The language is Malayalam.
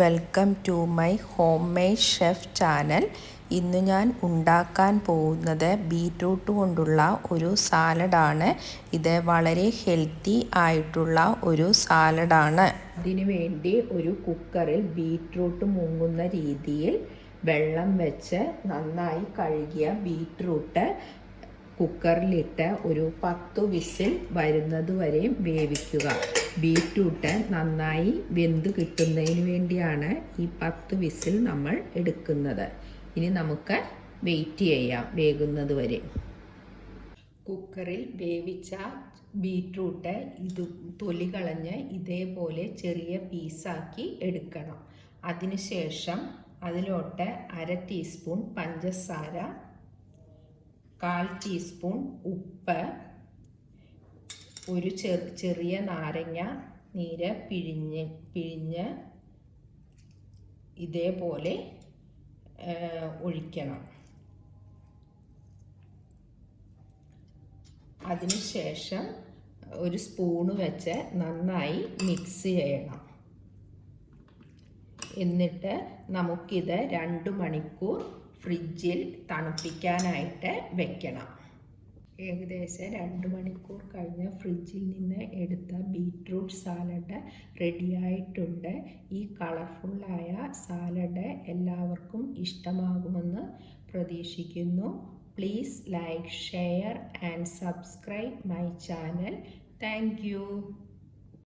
Welcome to my homemade chef channel. ഇന്ന് ഞാൻ ഉണ്ടാക്കാൻ പോകുന്നത് ബീറ്റ്റൂട്ട് കൊണ്ടുള്ള ഒരു സാലഡാണ്. ഇത് വളരെ ഹെൽത്തി ആയിട്ടുള്ള ഒരു സാലഡാണ്. ഇതിനു വേണ്ടി ഒരു കുക്കറിൽ ബീറ്റ്റൂട്ട് മുങ്ങുന്ന രീതിയിൽ വെള്ളം വെച്ച് നന്നായി കഴുകിയ ബീറ്റ്റൂട്ട് കുക്കറിലിട്ട് ഒരു 10 വിസിൽ വരുന്നത് വരെ വേവിക്കുക. ബീറ്റ്റൂട്ട് നന്നായി വെന്ത് കിട്ടുന്നതിന് വേണ്ടിയാണ് ഈ 10 വിസിൽ നമ്മൾ എടുക്കുന്നത്. ഇനി നമുക്ക് വെയിറ്റ് ചെയ്യാം വേകുന്നത് വരെ. കുക്കറിൽ വേവിച്ച ബീറ്റ്റൂട്ട് തൊലി കളഞ്ഞ് ഇതേപോലെ ചെറിയ പീസാക്കി എടുക്കണം. അതിനുശേഷം അതിലോട്ട് 1/2 ടീസ്പൂൺ പഞ്ചസാര, 1/4 ടീസ്പൂൺ ഉപ്പ്, ഒരു ചെറിയ നാരങ്ങ നീര് പിഴിഞ്ഞ് ഇതേപോലെ ഒഴിക്കണം. അതിനുശേഷം ഒരു സ്പൂണ് വെച്ച് നന്നായി മിക്സ് ചെയ്യണം. എന്നിട്ട് നമുക്കിത് 2 മണിക്കൂർ ഫ്രിഡ്ജിൽ തണുപ്പിക്കാനായിട്ട് വെക്കണം. ഏകദേശം 2 മണിക്കൂർ കഴിഞ്ഞ് ഫ്രിഡ്ജിൽ നിന്ന് എടുത്ത ബീറ്റ്റൂട്ട് സാലഡ് റെഡിയായിട്ടുണ്ട്. ഈ കളർഫുള്ളായ സാലഡ് എല്ലാവർക്കും ഇഷ്ടമാകുമെന്ന് പ്രതീക്ഷിക്കുന്നു. Please like, share and subscribe my channel. Thank you.